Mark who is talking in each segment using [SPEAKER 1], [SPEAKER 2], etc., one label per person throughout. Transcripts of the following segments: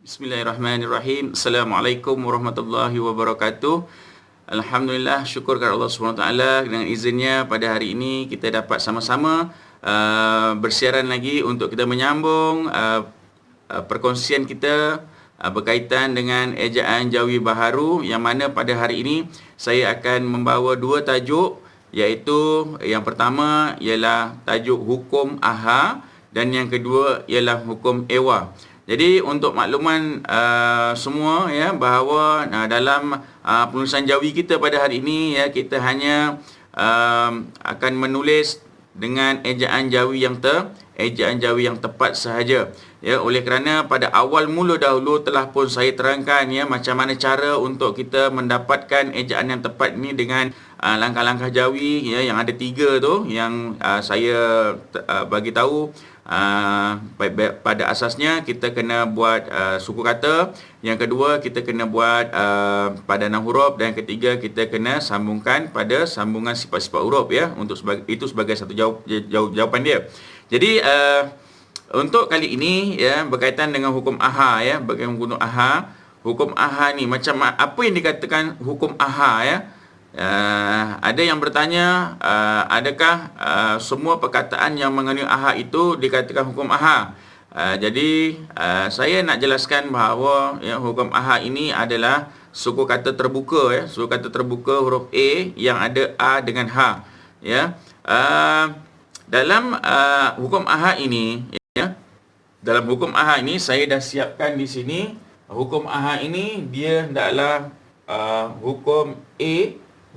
[SPEAKER 1] Bismillahirrahmanirrahim. Assalamualaikum warahmatullahi wabarakatuh. Alhamdulillah, syukur kepada Allah SWT dengan izinnya pada hari ini kita dapat sama-sama bersiaran lagi untuk kita menyambung perkongsian kita berkaitan dengan ejaan Jawi Baharu, yang mana pada hari ini saya akan membawa dua tajuk, iaitu yang pertama ialah tajuk hukum AHA dan yang kedua ialah hukum EWA. Jadi untuk makluman semua ya, bahawa dalam penulisan Jawi kita pada hari ini ya, kita hanya akan menulis dengan ejaan Jawi yang tepat sahaja. Ya, oleh kerana pada awal mula dahulu telah pun saya terangkan ya macam mana cara untuk kita mendapatkan ejaan yang tepat ini dengan langkah-langkah Jawi ya, yang ada 3 tu yang saya bagi tahu. Pada asasnya kita kena buat suku kata, yang kedua kita kena buat padanan huruf, dan yang ketiga kita kena sambungkan pada sambungan sifat-sifat huruf ya, untuk itu sebagai satu jawapan dia. Jadi untuk kali ini ya, berkaitan dengan hukum AHA ya, bagaimana guna AHA. Hukum AHA ni macam apa yang dikatakan hukum AHA ya? Ada yang bertanya, adakah semua perkataan yang mengandung AHA itu dikatakan hukum AHA? Jadi saya nak jelaskan bahawa ya, hukum AHA ini adalah suku kata terbuka ya, suku kata terbuka huruf A yang ada A dengan H ya. Dalam hukum AHA ini ya, dalam hukum AHA ini saya dah siapkan di sini. Hukum AHA ini dia hendaklah hukum A,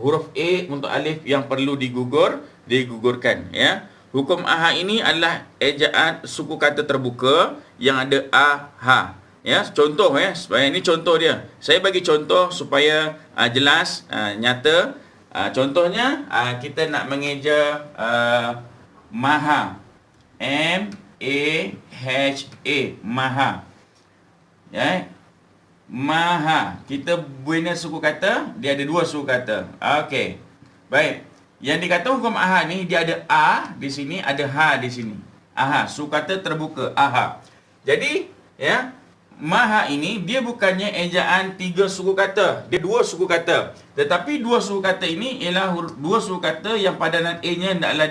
[SPEAKER 1] huruf A untuk alif yang perlu digugurkan ya. Hukum AHA ini adalah ejaan suku kata terbuka yang ada A, H ya. Contoh ya, supaya ini contoh dia. Saya bagi contoh supaya jelas, nyata. Contohnya kita nak mengeja maha, M-A-H-A, maha ya. Maha, kita bina suku kata, dia ada 2 suku kata. Okey. Baik. Yang dikata hukum AHA ni, dia ada A di sini, ada H di sini. AHA, suku kata terbuka, AHA. Jadi, ya, maha ini dia bukannya ejaan 3 suku kata, dia 2 suku kata. Tetapi 2 suku kata ini ialah 2 suku kata yang padanan A-nya hendaklah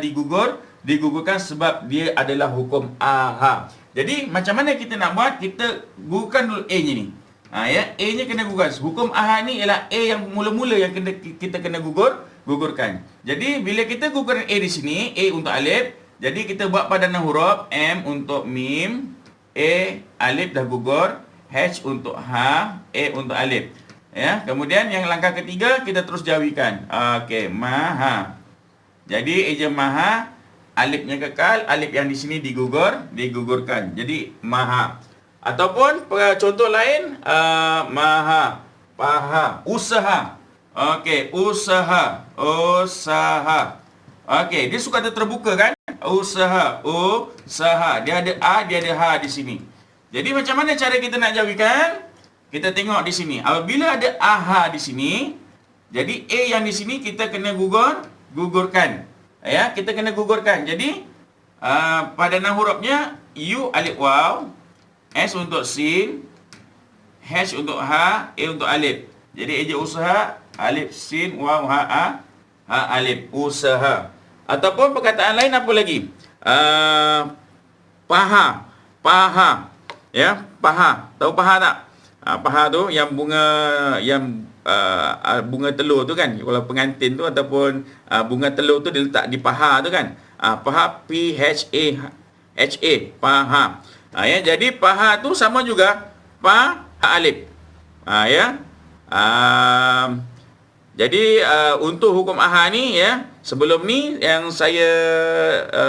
[SPEAKER 1] digugurkan sebab dia adalah hukum AHA. Jadi, macam mana kita nak buat? Kita gugurkan dulu A-nya ni. Ya, A-nya kena gugurkan. Hukum AHA ni ialah A yang mula-mula yang kita kena gugurkan. Jadi bila kita gugurkan A di sini, A untuk alif, jadi kita buat padanan huruf, M untuk mim, A alif dah gugur, H untuk ha, A untuk alif. Ya, kemudian yang langkah ketiga kita terus jawikan. Okey, maha. Jadi eja maha, alifnya kekal, alif yang di sini digugurkan. Jadi maha. Ataupun contoh lain, maha, paha, usaha. Okey, usaha. Okey, dia suka kata terbuka kan? Usaha, usaha. Dia ada A, dia ada H di sini. Jadi macam mana cara kita nak jawikan? Kita tengok di sini. Apabila ada AH di sini, jadi A yang di sini kita kena gugurkan. Ya, kita kena gugurkan. Jadi padanan hurufnya U alif waw, S untuk sin, H untuk ha, A untuk alif. Jadi eja usaha, alif sin waw ha alif, usaha. Ataupun perkataan lain apa lagi? Paha. Ya, paha. Tahu paha tak? Paha tu yang bunga telur tu kan. Kalau pengantin tu ataupun bunga telur tu dia letak di paha tu kan. Paha, P H A, paha. Ya, jadi paha tu sama juga pa alif. Ya. Jadi untuk hukum AHA ni ya, sebelum ni yang saya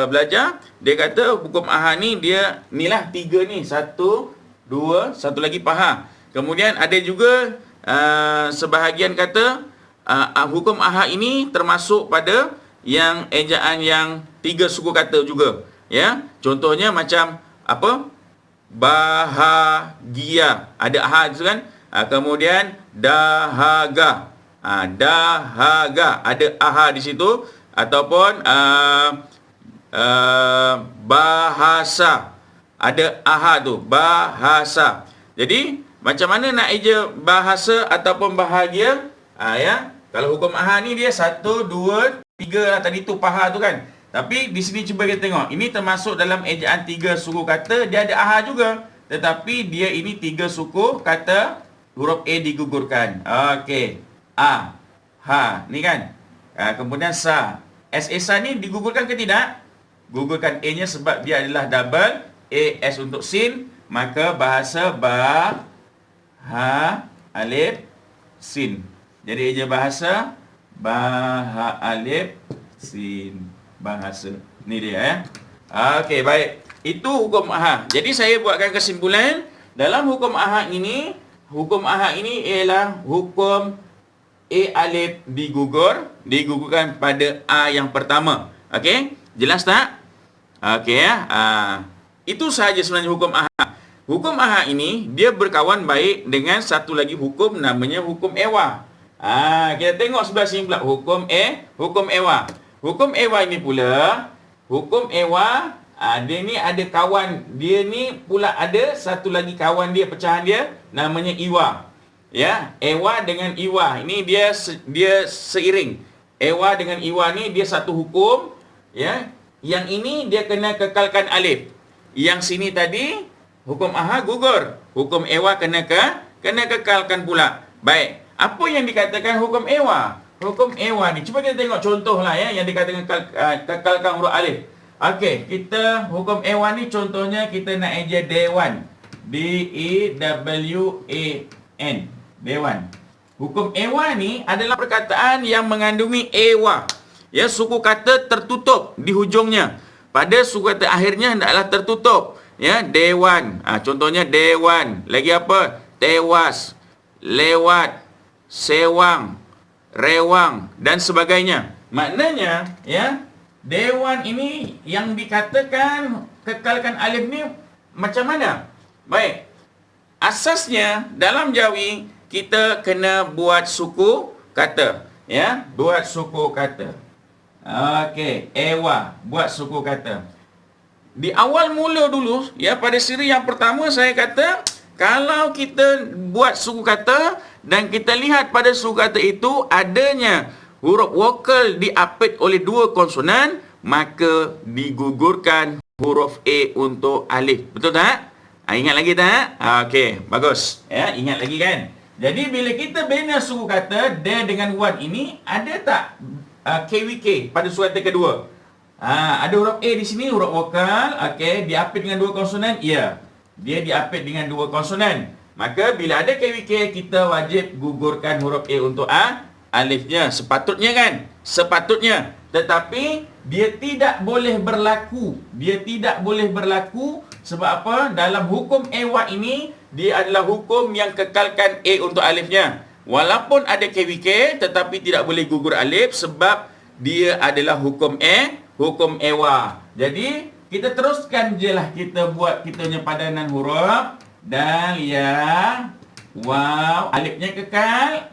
[SPEAKER 1] belajar, dia kata hukum AHA ni dia nilah 3 ni, 1 2, satu lagi paha. Kemudian ada juga sebahagian kata hukum AHA ini termasuk pada yang ejaan yang 3 suku kata juga ya. Contohnya macam apa? Bahagia, ada AHA tu kan. Kemudian dahaga, dahaga, ada AHA di situ. Ataupun bahasa, ada AHA tu, bahasa. Jadi macam mana nak eja bahasa ataupun bahagia? Ya. Kalau hukum aha ni dia 1, 2, 3 lah tadi tu paha tu kan. Tapi di sini cuba kita tengok. Ini termasuk dalam ejaan 3 suku kata, dia ada aha juga. Tetapi dia ini 3 suku kata huruf A digugurkan. Okey. A, ha, ni kan. Kemudian sa. Sa ni digugurkan ke tidak? Gugurkan A-nya sebab dia adalah double. A, S untuk sin. Maka bahasa ba, ha, alif, sin. Jadi eja bahasa ba, ha, alif, sin. Bahasa. Ni dia ya. Okey, baik. Itu hukum aha. Jadi saya buatkan kesimpulan. Dalam hukum aha ini ialah hukum A alif digugurkan pada A yang pertama. Okey? Jelas tak? Okey ya. Itu sahaja sebenarnya hukum aha. Hukum aha ini dia berkawan baik dengan satu lagi hukum namanya hukum ewa. Kita tengok sebelah sini pula hukum ewa. Hukum ewa ini pula hukum ewa dia ni ada kawan dia ni pula ada satu lagi kawan dia pecahan dia namanya iwa. Ya, ewa dengan iwa ini dia seiring. Ewa dengan iwa ni dia satu hukum ya. Yang ini dia kena kekalkan alif. Yang sini tadi hukum aha gugur. Hukum ewa kena kekalkan pula. Baik. Apa yang dikatakan hukum ewa? Hukum ewa ni cuba kita tengok contohlah ya yang dikatakan kekalkan huruf alif. Okey, kita hukum ewa ni contohnya kita nak eja dewan. D-E-W-A-N. Dewan. Hukum ewa ni adalah perkataan yang mengandungi ewa. Ya, suku kata tertutup di hujungnya. Pada suku kata akhirnya hendaklah tertutup. Ya, dewan. Contohnya dewan. Lagi apa? Tewas, lewat, sewang, rewang dan sebagainya. Maknanya, ya, dewan ini yang dikatakan kekalkan alif ni macam mana? Baik. Asasnya dalam Jawi kita kena buat suku kata, ya, buat suku kata. Okey, ewa, buat suku kata. Di awal mula dulu, ya, pada siri yang pertama saya kata kalau kita buat suku kata dan kita lihat pada suku kata itu adanya huruf vokal diapit oleh dua konsonan, maka digugurkan huruf A untuk alif. Betul tak? Ingat lagi tak? Okey, bagus. Ya, ingat lagi kan? Jadi bila kita bina suku kata dia dengan wan ini, ada tak KWK pada suku kata kedua? Ada huruf A di sini, huruf vokal. Okey, diapit dengan dua konsonan? Ya. Dia diapit dengan dua konsonan. Maka bila ada KWK, kita wajib gugurkan huruf A untuk alifnya. Sepatutnya kan? Sepatutnya. Tetapi dia tidak boleh berlaku. Dia tidak boleh berlaku sebab apa? Dalam hukum ewa ini, dia adalah hukum yang kekalkan A untuk alifnya. Walaupun ada KWK, tetapi tidak boleh gugur alif sebab dia adalah hukum hukum ewa. Jadi, kita teruskan je lah kita buat kita punya padanan huruf. Dal, ya, waw, alifnya kekal,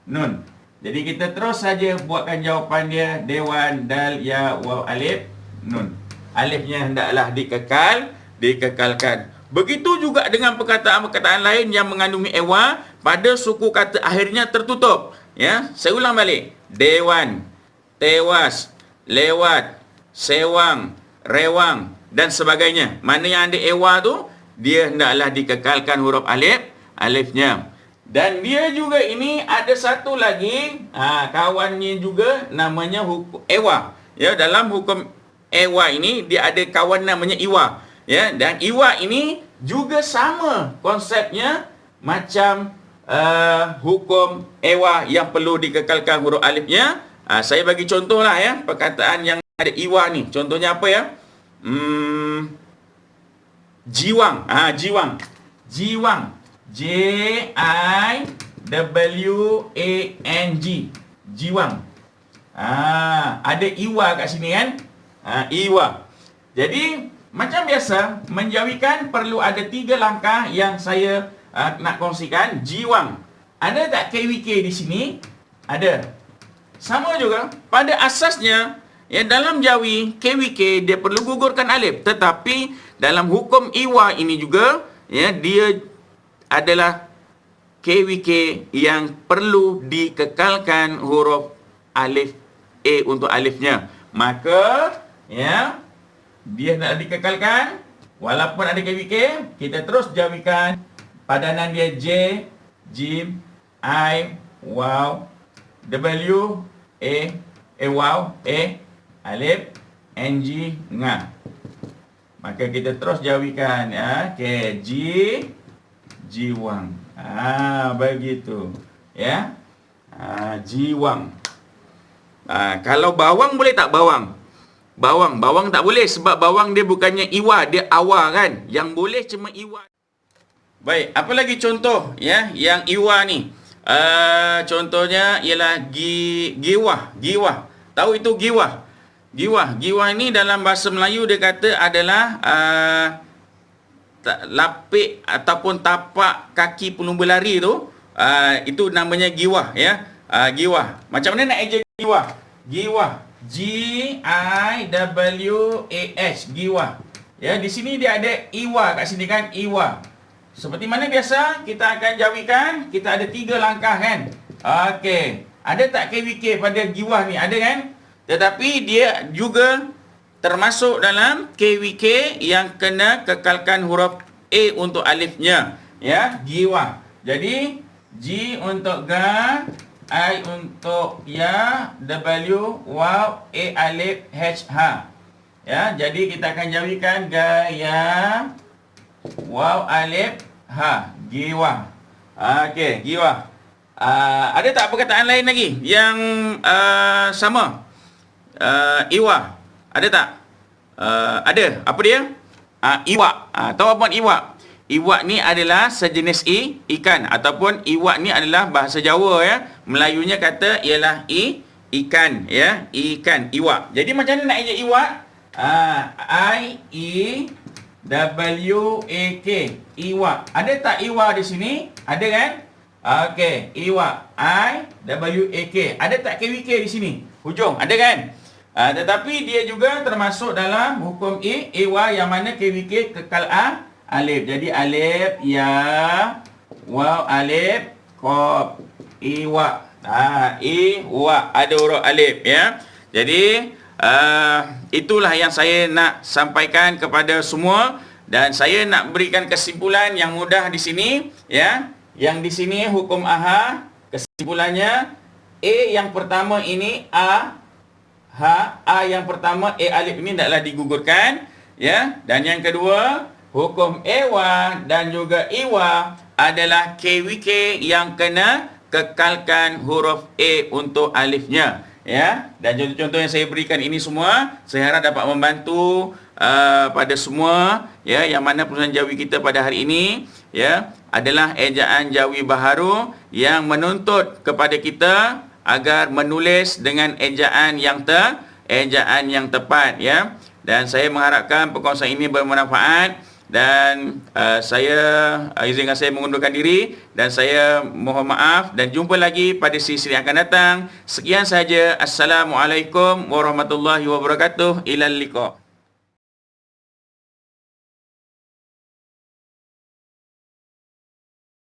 [SPEAKER 1] nun. Jadi kita terus saja buatkan jawapan dia. Dewan, dal, ya, waw, alif, nun. Alifnya hendaklah dikekalkan. Begitu juga dengan perkataan-perkataan lain yang mengandungi ewa pada suku kata akhirnya tertutup. Ya, saya ulang balik. Dewan, tewas, lewat, sewang, rewang dan sebagainya. Mana yang ada ewa tu, dia hendaklah dikekalkan huruf alifnya. Dan dia juga ini ada satu lagi kawannya juga namanya hukum ewa. Ya, dalam hukum ewa ini dia ada kawan namanya iwa. Ya, dan iwa ini juga sama konsepnya macam hukum ewa yang perlu dikekalkan huruf alifnya. Saya bagi contohlah ya, perkataan yang ada iwa ni. Contohnya apa ya? Jiwang. Jiwang. J-I-W-A-N-G. Jiwang. Ada iwa kat sini kan? Iwa. Jadi, macam biasa, menjawikan perlu ada 3 langkah yang saya nak kongsikan. Jiwang. Ada tak KWK di sini? Ada. Sama juga. Pada asasnya, ya, dalam Jawi, KWK dia perlu gugurkan alif. Tetapi, dalam hukum iwa ini juga, ya, dia adalah KWK yang perlu dikekalkan huruf alif A untuk alifnya. Maka ya, dia nak dikekalkan walaupun ada KWK, kita terus jawikan padanan dia J, Jim, I, Waw, W, Waw, alif, NG, Nga. Maka kita terus jawikan ya, ke Jiwang. Begitu. Ya. Jiwang. Kalau bawang boleh tak bawang? Bawang tak boleh sebab bawang dia bukannya iwa, dia awa kan. Yang boleh cuma iwa. Baik, apa lagi contoh ya yang iwa ni? Contohnya ialah giwah. Tahu itu giwah? Giwah ni dalam bahasa Melayu dia kata adalah lapik ataupun tapak kaki pelumba lari tu, itu namanya giwah ya. Giwah. Macam mana nak eja giwah? Giwah. Giwah. Giwah. Ya, di sini dia ada iwa kat sini kan, iwa. Seperti mana biasa kita akan jawikan, kita ada 3 langkah kan. Okey. Ada tak KWK pada giwah ni? Ada kan? Tetapi dia juga termasuk dalam KWK yang kena kekalkan huruf A untuk alifnya. Ya, giwah. Jadi, G untuk ga, I untuk ya, W, waw, A alif, H, H. Ya, jadi kita akan jawikan ga, ya, waw, alif, H. Giwah. Okey, giwah. Ada tak perkataan lain lagi yang sama? Iwa. Ada tak? Ada. Apa dia? Iwak. Tahu apa iwak? Iwak ni adalah sejenis ikan ataupun iwak ni adalah bahasa Jawa ya. Melayunya kata ialah ikan ya. Ikan, iwak. Jadi macam mana nak ejak iwak? I-E-W-A-K. Iwak. Ada tak iwak di sini? Ada kan? Okey, iwak. I-W-A-K. Ada tak KWK di sini? Hujung. Ada kan? Tetapi dia juga termasuk dalam hukum iwa yang mana KWK kekal alif. Jadi alif, ya, waw, alif, qaf, iwa. Iwa. Ada huruf alif ya. Jadi itulah yang saya nak sampaikan kepada semua, dan saya nak berikan kesimpulan yang mudah di sini ya. Yang di sini hukum aha, kesimpulannya A yang pertama ini A yang pertama alif ini tidaklah digugurkan ya. Dan yang kedua, hukum ewa dan juga iwa adalah KWK yang kena kekalkan huruf A untuk alifnya ya. Dan contoh-contoh yang saya berikan ini semua saya harap dapat membantu pada semua ya, yang mana perusahaan jawi kita pada hari ini ya adalah ejaan jawi baharu yang menuntut kepada kita agar menulis dengan ejaan yang tepat ya. Dan saya mengharapkan perkongsian ini bermanfaat, dan saya izinkan saya mengundurkan diri, dan saya mohon maaf, dan jumpa lagi pada sesi yang akan datang. Sekian saja. Assalamualaikum warahmatullahi wabarakatuh. Ilal liqa.